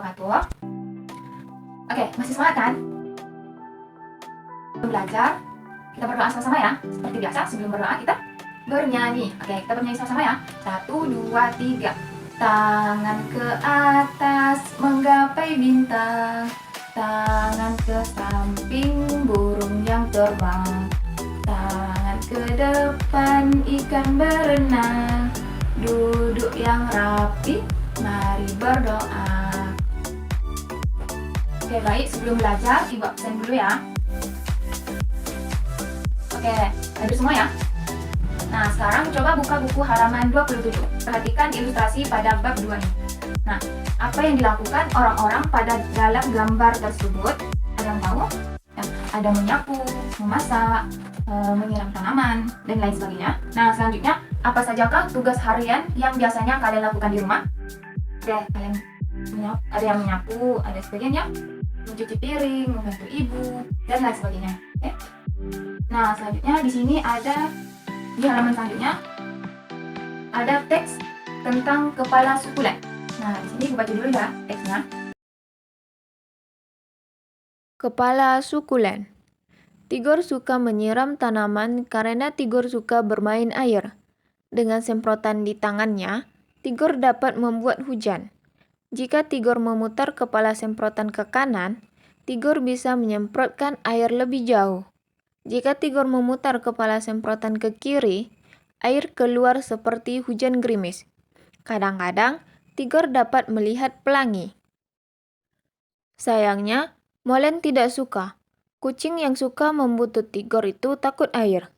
wabarakatuh. Oke, masih semangat kan? Belajar, kita berdoa sama-sama ya. Seperti biasa, sebelum berdoa kita bernyanyi. Oke, kita bernyanyi sama-sama ya. 1, 2, 3. Tangan ke atas menggapai bintang, tangan ke samping burung yang terbang, tangan ke depan ikan berenang. Duduk yang rapi, mari berdoa. Oke, baik, sebelum belajar ibu absen dulu ya. Oke, hadir semua ya. Nah, sekarang coba buka buku halaman 27. Perhatikan ilustrasi pada bab 2 ini. Nah, apa yang dilakukan orang-orang pada dalam gambar tersebut? Ada yang tahu? Ya, ada menyapu, memasak, menyiram tanaman, dan lain sebagainya. Nah, selanjutnya, apa sajakah tugas harian yang biasanya kalian lakukan di rumah? Oke, kalian ada yang menyapu, ada sebagainya, mencuci piring, membantu ibu, dan lain sebagainya. Oke. Nah, selanjutnya di sini ada di halaman selanjutnya ada teks tentang kepala sukulen. Nah, di sini gue baca dulu ya teksnya. Kepala sukulen. Tigor suka menyiram tanaman karena Tigor suka bermain air. Dengan semprotan di tangannya, Tigor dapat membuat hujan. Jika Tigor memutar kepala semprotan ke kanan, Tigor bisa menyemprotkan air lebih jauh. Jika Tigor memutar kepala semprotan ke kiri, air keluar seperti hujan gerimis. Kadang-kadang, Tigor dapat melihat pelangi. Sayangnya, Molen tidak suka. Kucing yang suka membutut Tigor itu takut air.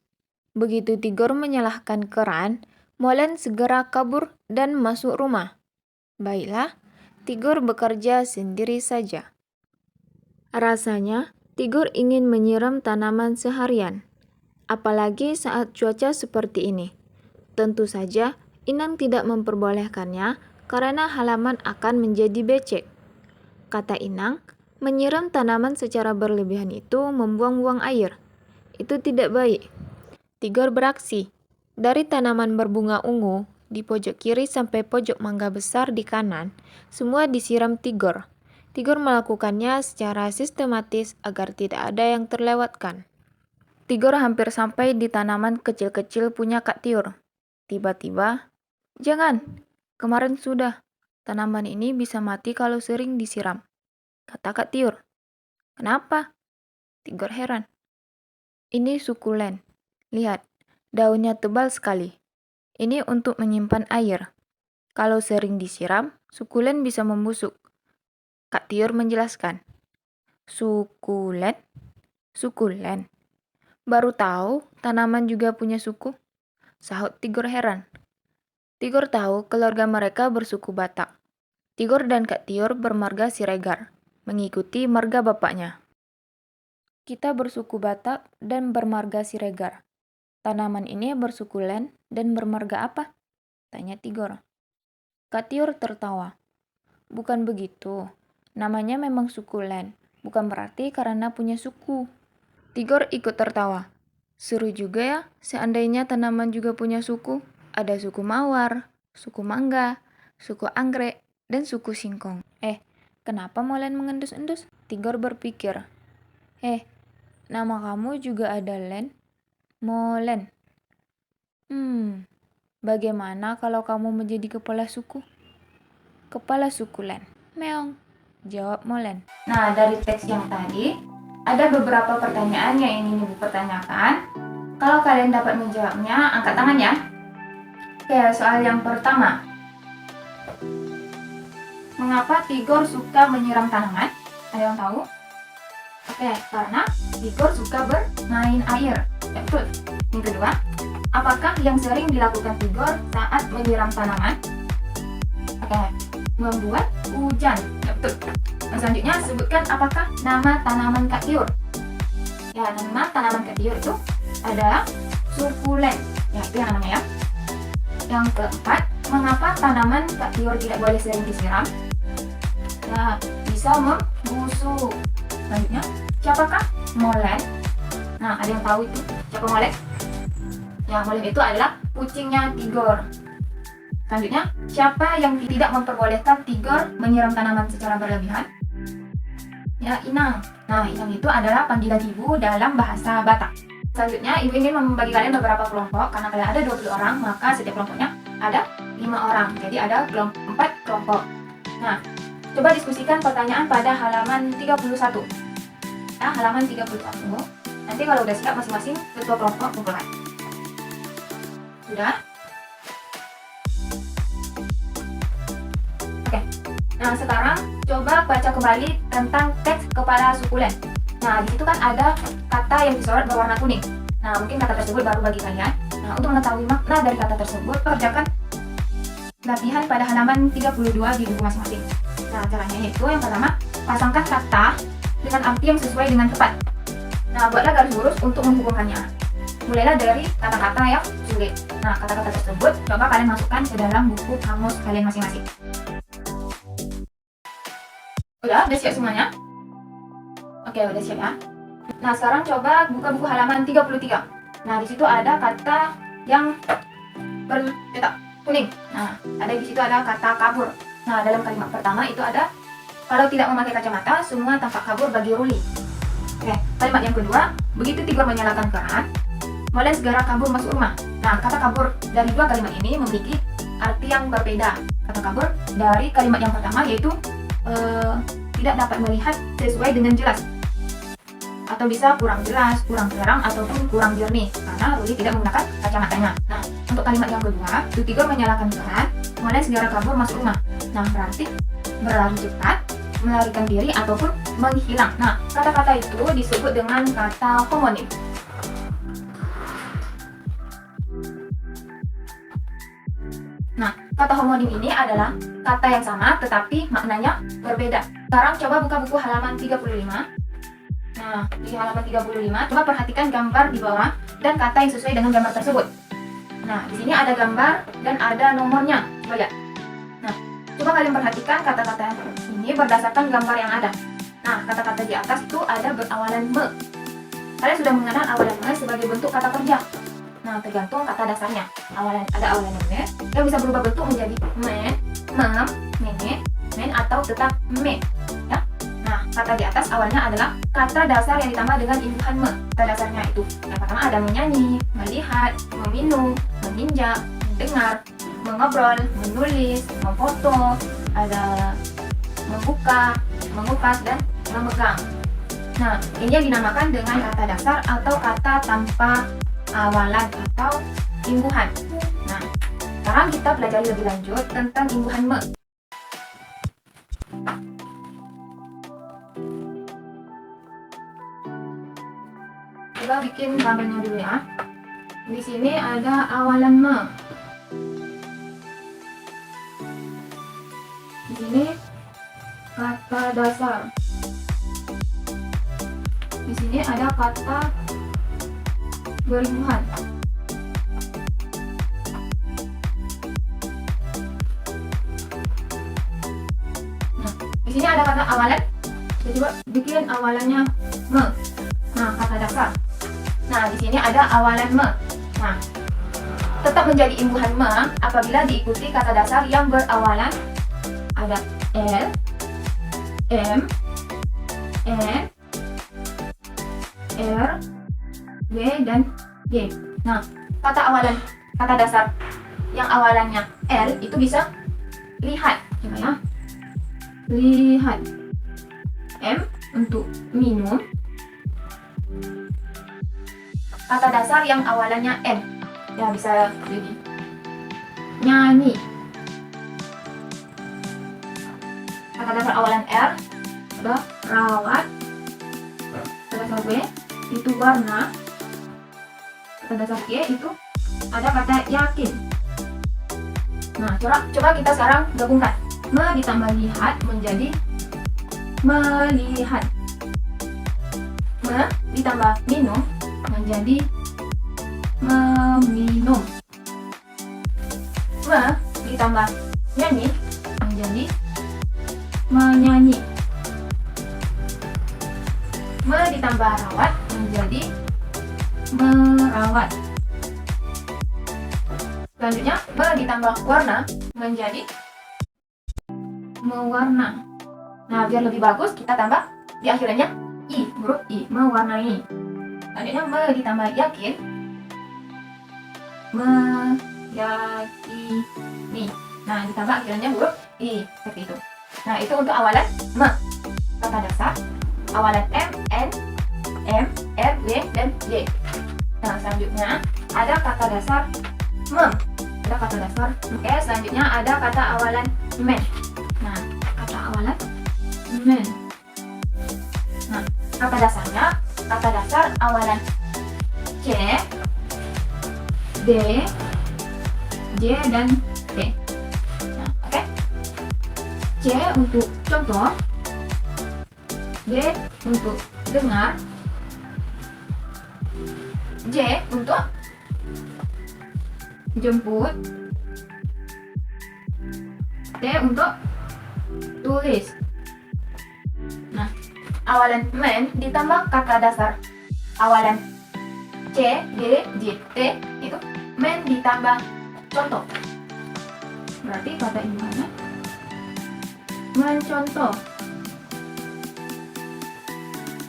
Begitu Tigor menyalahkan keran, Molen segera kabur dan masuk rumah. Baiklah, Tigor bekerja sendiri saja. Rasanya, Tigor ingin menyiram tanaman seharian, apalagi saat cuaca seperti ini. Tentu saja, Inang tidak memperbolehkannya karena halaman akan menjadi becek. Kata Inang, menyiram tanaman secara berlebihan itu membuang-buang air. Itu tidak baik. Tigor beraksi. Dari tanaman berbunga ungu di pojok kiri sampai pojok mangga besar di kanan, semua disiram Tigor. Tigor melakukannya secara sistematis agar tidak ada yang terlewatkan. Tigor hampir sampai di tanaman kecil-kecil punya Kak Tiur. Tiba-tiba, "Jangan, kemarin sudah. Tanaman ini bisa mati kalau sering disiram," kata Kak Tiur. "Kenapa?" Tigor heran. "Ini sukulen. Lihat, daunnya tebal sekali. Ini untuk menyimpan air. Kalau sering disiram, sukulen bisa membusuk." Kak Tiur menjelaskan. "Sukulen? Sukulen? Baru tahu tanaman juga punya suku," sahut Tigor heran. Tigor tahu keluarga mereka bersuku Batak. Tigor dan Kak Tiur bermarga Siregar, mengikuti marga bapaknya. "Kita bersuku Batak dan bermarga Siregar. Tanaman ini bersukulen dan bermarga apa?" tanya Tigor. Kak Tiur tertawa. "Bukan begitu. Namanya memang sukulen, bukan berarti karena punya suku." Tigor ikut tertawa. "Seru juga ya, seandainya tanaman juga punya suku. Ada suku mawar, suku mangga, suku anggrek, dan suku singkong." Kenapa Molen mengendus-endus? Tigor berpikir. Nama kamu juga ada Len? Molen. Bagaimana kalau kamu menjadi kepala suku? Kepala suku Len. Meong, jawab Molen. Nah, dari teks yang tadi ada beberapa pertanyaan yang ingin ibu pertanyakan. Kalau kalian dapat menjawabnya, angkat tangan ya. Oke, soal yang pertama. Mengapa Tigor suka menyiram tanaman? Ada yang tahu? Oke, karena Tigor suka bermain air. Ya, betul. Yang kedua, apakah yang sering dilakukan Tigor saat menyiram tanaman? Oke, membuat hujan. Ya, betul. Dan selanjutnya, sebutkan apakah nama tanaman Kak Tiur. Ya, nama tanaman Kak Tiur itu adalah sukulen. Ya, itu yang namanya ya. Yang keempat, mengapa tanaman Kak Tiur tidak boleh sering disiram? Ya, bisa membusuk. Selanjutnya, siapakah Molen? Nah, ada yang tahu itu? Siapa Molen? Ya, Molen itu adalah kucingnya Tigor. Selanjutnya, siapa yang tidak memperbolehkan tigor menyiram tanaman secara berlebihan? Ya, inang. Nah, inang itu adalah panggilan ibu dalam bahasa Batak. Selanjutnya, ibu ingin membagi kalian beberapa kelompok. Karena kalian ada 20 orang, maka setiap kelompoknya ada 5 orang. Jadi ada 4 kelompok. Nah, coba diskusikan pertanyaan pada halaman 31. Ya, halaman 31. Nanti kalau udah siap masing-masing ketua kelompok kumpulkan. Sudah? Oke. Nah, sekarang coba baca kembali tentang teks kepala sukulen. Nah, di situ kan ada kata yang disorot berwarna kuning. Nah, mungkin kata tersebut baru bagi kalian. Nah, untuk mengetahui makna dari kata tersebut, kerjakan latihan pada halaman 32 di buku masing-masing. Nah, caranya yaitu yang pertama, pasangkan kata dengan arti yang sesuai dengan tepat. Nah, buatlah garis lurus untuk menghubungkannya. Mulailah dari kata-kata yang sulit. Nah, kata-kata tersebut coba kalian masukkan ke dalam buku kamus kalian masing-masing. Udah siap semuanya? Oke, udah siap ya. Nah, sekarang coba buka buku halaman 33. Nah, di situ ada kata yang bercetak kuning. Nah, di situ ada kata kabur. Nah, dalam kalimat pertama itu ada, kalau tidak memakai kacamata, semua tampak kabur bagi Ruli. Oke, kalimat yang kedua, begitu Tigor menyalakan keran, Molen segera kabur masuk rumah. Nah, kata kabur dari dua kalimat ini memiliki arti yang berbeda. Kata kabur dari kalimat yang pertama yaitu tidak dapat melihat sesuai dengan jelas, atau bisa kurang jelas, kurang terang, ataupun kurang jernih karena Ruli tidak menggunakan kacamatanya. Nah, untuk kalimat yang kedua, Tigor menyalakan keran, Molen segera kabur masuk rumah. Nah, berarti berlari cepat, melarikan diri, ataupun menghilang. Nah, kata-kata itu disebut dengan kata homonim. Nah, kata homonim ini adalah kata yang sama tetapi maknanya berbeda. Sekarang coba buka buku halaman 35. Nah, di halaman 35, coba perhatikan gambar di bawah dan kata yang sesuai dengan gambar tersebut. Nah, di sini ada gambar dan ada nomornya. Coba lihat. Nah, coba kalian perhatikan kata-kata ini berdasarkan gambar yang ada. Nah, kata-kata di atas itu ada berawalan me. Kalian sudah mengenal awalan me sebagai bentuk kata kerja. Nah, tergantung kata dasarnya. Ada awalan me yang bisa berubah bentuk menjadi men, mem, mene, men, atau tetap me. Ya. Nah, kata di atas awalnya adalah kata dasar yang ditambah dengan imbuhan me. Kata dasarnya itu yang pertama ada menyanyi, melihat, meminum, menginjak, mendengar, mengobrol, menulis, memfoto, ada membuka, mengupas, dan memegang. Nah, ini yang dinamakan dengan kata dasar atau kata tanpa awalan atau imbuhan. Nah, sekarang kita pelajari lebih lanjut tentang imbuhan me. Coba bikin gambarnya dulu ya. Di sini ada awalan me. Di sini kata dasar. Di sini ada kata berimbuhan. Nah, di sini ada kata awalan. Kita coba bikin awalannya me. Nah, kata dasar. Nah, di sini ada awalan me. Nah, tetap menjadi imbuhan me apabila diikuti kata dasar yang berawalan ada L, M, N, R, W, dan G. Nah, kata dasar yang awalannya L itu bisa lihat, coba ya. Lihat. M untuk minum. Kata dasar yang awalannya N, ya bisa jadi nyanyi. Kata dasar awalan R ada rawat. Kata dasar W itu warna. Kata dasar Y itu ada kata yakin. Nah, coba kita sekarang gabungkan. Me ditambah lihat menjadi melihat. Me ditambah minum menjadi meminum. Me ditambah nyanyi menjadi menyanyi. Me ditambah rawat menjadi merawat. Selanjutnya, me ditambah warna menjadi mewarna. Nah, biar lebih bagus kita tambah di akhirannya i, huruf i, mewarnai. Selanjutnya me ditambah yakin, meyakini. Nah, ditambah akhirannya huruf i, seperti itu. Nah, itu untuk awalan me. Kata dasar awalan m, n, m, r, w, dan y. Nah, selanjutnya ada kata dasar mem. Ada kata dasar. Oke, selanjutnya ada kata awalan men. Nah, kata awalan men. Nah, kata dasarnya, kata dasar awalan c, d, j, dan t. Nah, oke. C untuk contoh, D untuk dengar, J untuk jemput, T untuk tulis. Nah, awalan men ditambah kata dasar awalan C, D, J, T itu men ditambah contoh. Berarti kata ini mana? Mencontoh.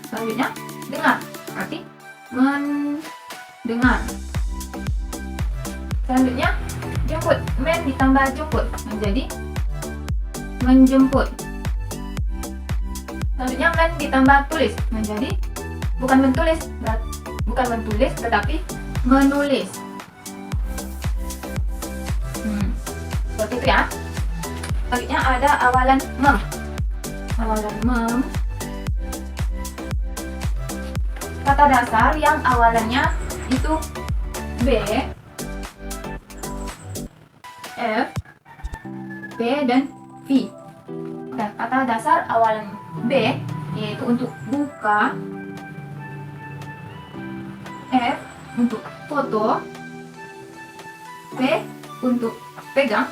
Selanjutnya dengar, berarti mendengar. Selanjutnya jemput, men ditambah jemput menjadi menjemput. Selanjutnya men ditambah tulis menjadi bukan mentulis, bukan mentulis tetapi menulis. Seperti itu ya. Selanjutnya ada awalan mem. Awalan mem, kata dasar yang awalannya itu B, F, P, dan V. Nah, kata dasar awalan B yaitu untuk buka, F untuk foto, P untuk pegang,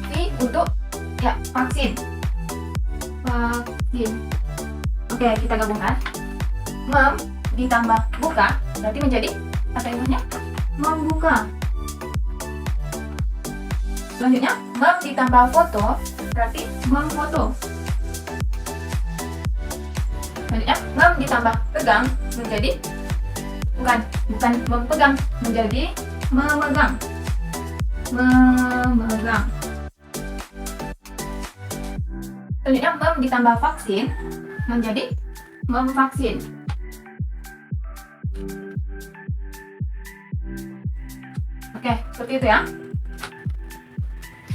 V untuk vaksin. Vaksin. Oke, kita gabungkan. Mem ditambah buka berarti menjadi kata ilmunya membuka. Selanjutnya mem ditambah foto berarti memfoto. Selanjutnya mem ditambah pegang menjadi bukan memegang, menjadi memegang. Memegang. Selanjutnya mem ditambah vaksin menjadi memvaksin. Oke, seperti itu ya.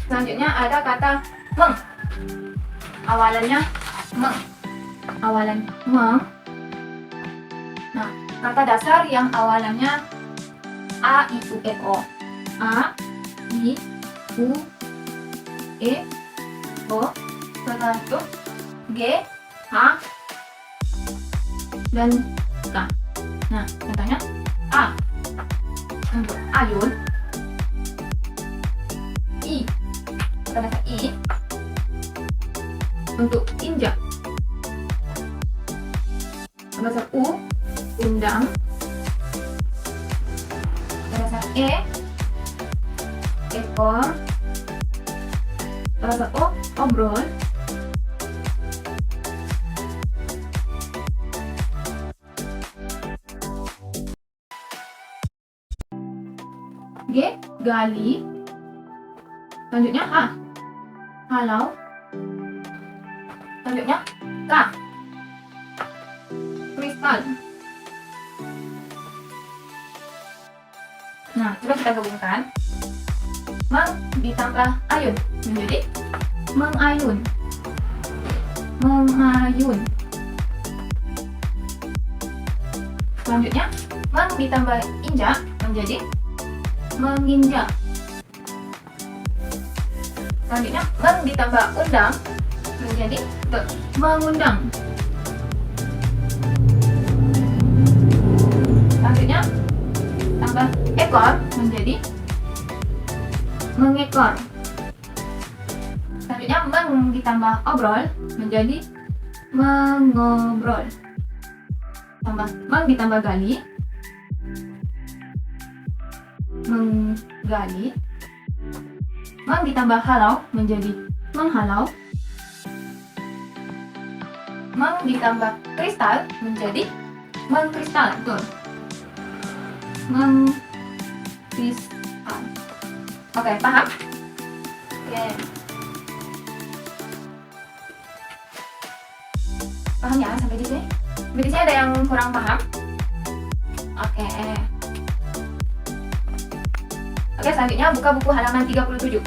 Selanjutnya ada kata meng. Awalannya meng. Awalan meng. Nah, kata dasar yang awalannya A, I, U, E, O. A, I, U, E, O. Setelah itu G, H, dan K. Nah, contohnya A untuk ayun, I kata dasar I untuk injak, kata dasar U undang, kata dasar E ekor, kata dasar O obrol, G gali. Selanjutnya H halau. Selanjutnya K kristal. Nah, coba kita gabungkan. Meng ditambah ayun menjadi mengayun. Mengayun. Selanjutnya meng ditambah injak menjadi menginjak. Selanjutnya meng ditambah undang menjadi mengundang. Selanjutnya tambah ekor menjadi mengekor. Selanjutnya meng ditambah obrol menjadi mengobrol. Tambah meng ditambah gali menggali. Meng ditambah halau menjadi menghalau. Meng ditambah kristal menjadi mengkristal. Betul. Mengkristal. Oke, paham? Oke. Paham ya sampai di sini? Sampai di sini ada yang kurang paham? Oke. Oke, selanjutnya buka buku halaman 37.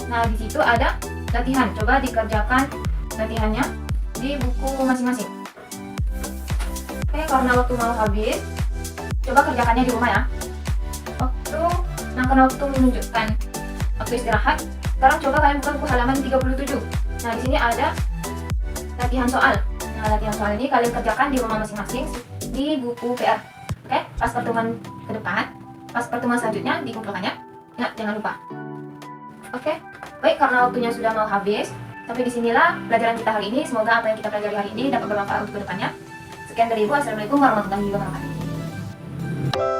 Nah, di situ ada latihan. Coba dikerjakan latihannya di buku masing-masing. Oke, karena waktu mau habis, coba kerjakannya di rumah ya. Karena waktu menunjukkan waktu istirahat. Sekarang coba kalian buka buku halaman 37. Nah, di sini ada latihan soal. Nah, latihan soal ini kalian kerjakan di rumah masing-masing di buku PR. Oke, pas pertemuan ke depan, pas pertemuan selanjutnya dikumpulkannya. Ya, jangan lupa. Oke, baik, karena waktunya sudah mau habis, sampai disinilah pelajaran kita hari ini. Semoga apa yang kita pelajari hari ini dapat bermanfaat untuk kedepannya. Sekian dari Ibu, Assalamualaikum warahmatullahi wabarakatuh.